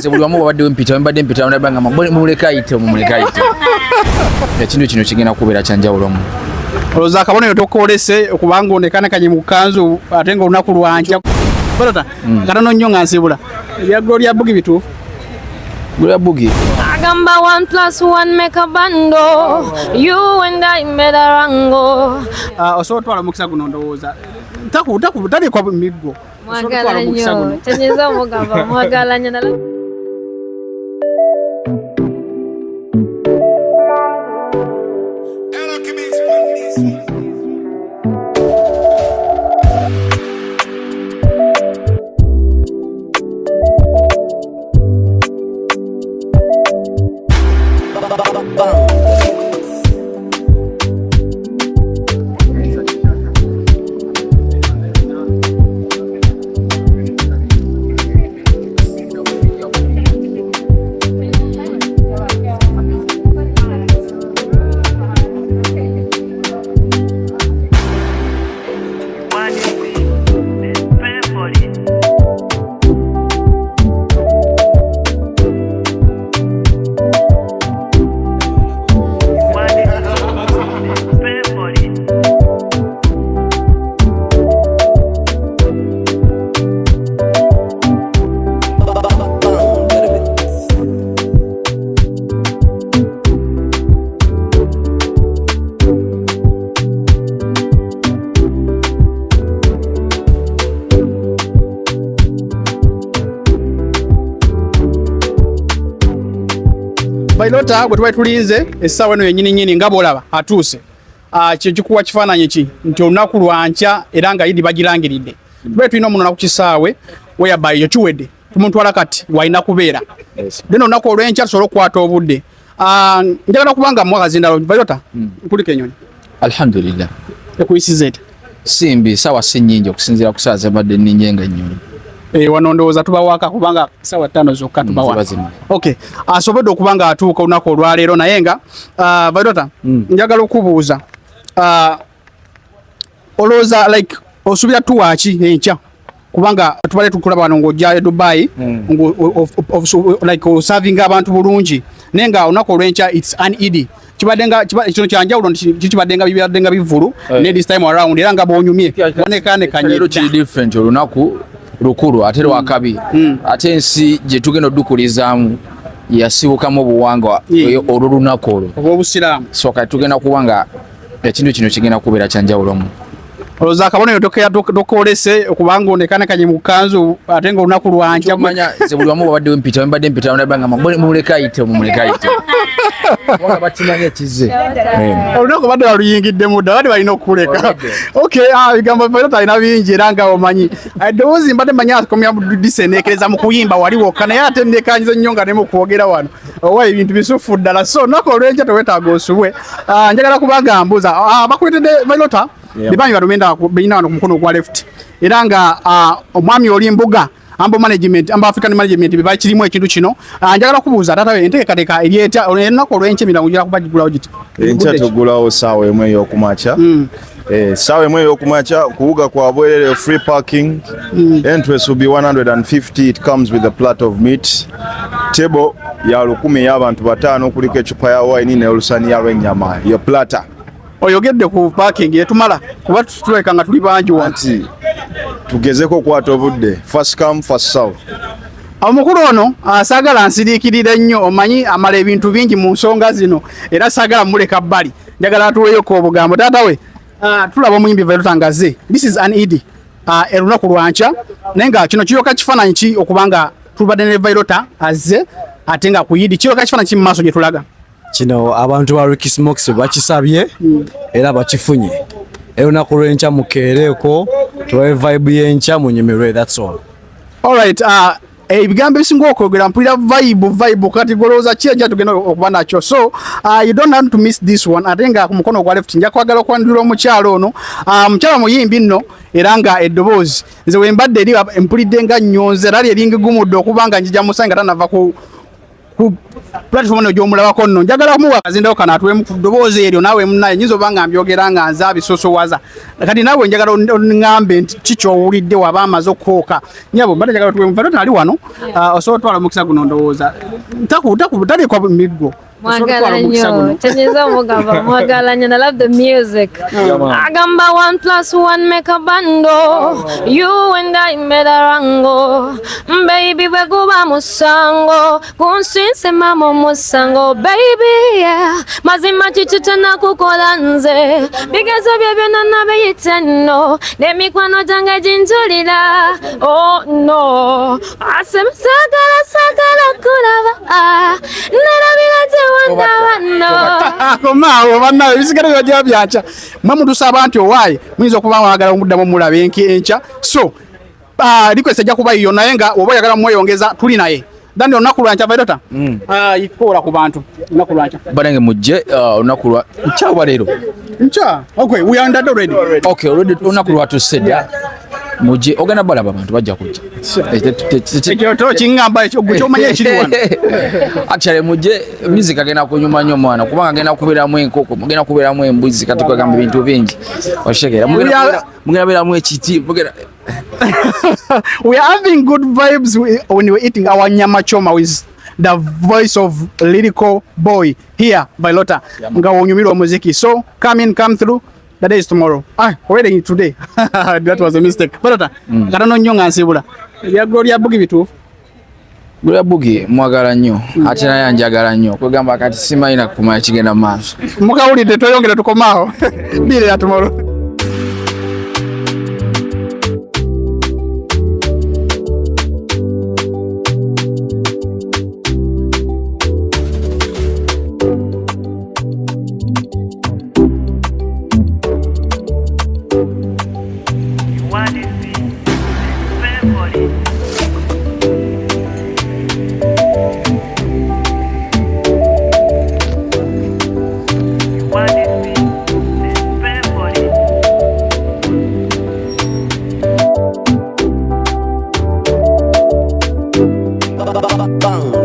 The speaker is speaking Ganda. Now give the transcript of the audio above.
ze buli wamu babadde mpita ndabanga muleka ite. Ekintu kino kigenda kubeera kyanjawulo mu. Oloza akabonero tokolese okubanga onekana kanye mu kanzu ate nga olunaku lwanja. Balota katono nnyo nga nsibula. Ya Gloria Bugi bituufu. Gloria Bugi. Agamba 1+1 make a bando. You and I made a rango. Osotwala mukisa guno ndowooza. Tali kwa miggo. Mwagala nnyo. Tenyeza omugamba mwagala nnyo nala. Bailota gwe twali tulize essaawa eno yennyini nga bw'olaba atuuse. Kikuwa kifaananyi ki nti olunaku lwanca era nga Idi bagirangiridde. Tube tulina omuntu ku kisaawe whereby yo kiwedde tumutwala kati walina kubeera. Then olunaku olw'enkya tusobola okukwata obudde. Njagala kubanga mwakazi ndalo Bailota nkuliko ennyonyi. Alhamdulillah. Ekuyisiza eti? Simbi sawa si nnyingi okusinziira ku ssaawa zabadde nningi nga ennyonyi. Wano ndowooza tubawaka kubanga ssaawa 5 zokka tubawaka. Okay. Asobodde okubanga atuuka olunaku olwaleero naye nga Bailota njagala okubuuza olowooza like osubira tuwaaki enkya kubanga tubale tukulaba wano ng'ojja Dubai like osavinga abantu bulungi naye nga olunaku olw'enkya it's an Eid. Kino kyanjawulo kibadde nga bivulu ne this time around era nga bw'onyumye onekaanekanye. Leero kiri different olunaku lukulu ate lwakabi ate ensi gye tugenda oddukulizaamu yasibukamu obuwangwa olwo lunaku olwo obw'obusiraamu. So kati tugenda kuba nga ekintu kino kigenda kubeera kyanjawulo mu. Oloza akabonero tokolese okubanga onekaanekanye mu kanzu ate nga olunaku lwanca. Manya ze buli wamu babadde mpita ndabanga muleka ite. Bakimanya ekize. Olunaku badde baluyingiddemu dda badde balina okukuleka. Okay, bigambo Bailota alina bingi era nga omanyi. Eddoboozi mbadde manya akomya diseneekereza mu kuyimba wali wokka naye ate nneekanyiza nnyo nga ne mu kwogera wano. Owa ebintu bisufu ddala. So olunaku olw'enkya teweetaaga osubwe. Njagala kubanga mbuuza bakuletedde Bailota bibanyi balumenda bina wano ku mukono ogwa left. Era nga omwami oli mbuga Ambo African management biba kirimu ekintu kino. Njagala kubuuza taata we enteekateeka eryeta olunaku olw'enkya emirango gira kubagigulawo giti? Enkya tugulawo ssaawa emu ey'okumakya. Ssaawa emu ey'okumakya kuwuga kwa bwerere free parking. Entrance will be 150. It comes with a plate of meat. Table ya 10 y'abantu 5 kuliko ecupa ya wine n'olusaniya lw'ennyama. Yo plata. Oyogedde ku parking yetumala kuba tuleka nga tuli bangi wanti. Tugezeko kwata obudde. First come first serve. Omukulu ono asagala nsiriikirira nnyo omanyi amala ebintu bingi mu nsonga zino era sagala muleka bbali. Njagala atuweyo ko obugambo taata we. Tulaba omuyimbi Bailota ngaze. This is an Eid. Olunaku lwanca naye nga kino kiyoka kifaananyi ki okubanga tubadde ne Bailota azze ate nga ku Eid kiyoka kifaananyi ki mu maaso gye tulaga? Kino abantu ba Ricky Smokes bakisabye era bakifunye. Olunaku lw'enkya mukeereko tuwe vibe y'enkya munyumirwe, that's all. Alright, ebigambo ebisinga okwogera mpulira vibe kati golooza ki ekya tugenda okuba nakyo. So you don't have to miss this one. Ate nga ku mukono ogwa left nja kwagala okwandulira omukyalo ono mukyala muyimbi nno era nga eddoboozi nze wembadde eri mpulidde nga nnyonze era eringi gumudde okubanga njija musanga tanava ku platform gy'omulabako nno njagala kumuwa kazindawo kana atwemu ku ddoboozi eryo naawe munnaye nyinza oba nga mbyogera nga nze abisosowaza kati naawe njagala oŋŋambe nti kikyowulidde waba amaze okukooka nyabo mbadde njagala tuwemu Vailota ali wano osobola otwala omukisa guno ndowooza talikwa miggo Mwagala nnyo kyenyiza omugamba mwagala nnyo. I love the music. Agamba 1+1 make a bando. You and I made a rango. Baby bwe guba musango kunsinse mama musango baby yeah. Mazima chichita na kukola nze bigezo bye byonna nabiyita nno n'emikwano gyange ginjulira oh no asema sagala kulaba nerabira komaawo bannawe bisigale byajja byanca mwamutusaba nti owaaye muyinza okuba mwagala omuddamu mulaba enkya so request ejja kuba iyo naye nga oba oyagala mweyongeza tuli naye dandi olunaku lwanca Vailota ikoola ku bantu olunaku lwanca badange mujje olunaku lwa nca oba leero nca okay we are under already okay already olunaku lwatusse dda mujje ogenda balaba abantu bajja kujja ekyoto kingamba ekyo kyomanya ekiri wano actually mujje music agenda kunyuma nnyo mwana kubanga agenda kubeeramu enkoko mugenda kubeeramu embuzi kati kwegamba ebintu bingi oshegera mugenda beeramu ekiti we are having good vibes when we're eating our nyama choma with the voice of lyrical boy here Vailota nga wonyumirwa muziki so come through. The day is tomorrow. Already today. That was a mistake. Vailota, katono nnyo nga nsibula. Ebya Gloria Bugi bituufu. Gloria Bugi mwagala nnyo ate naye anjagala nnyo kwegamba kati simalina kumanya kigenda maaso. Mukawulidde tweyongere tukomaawo. Bire ya tomorrow. Bang.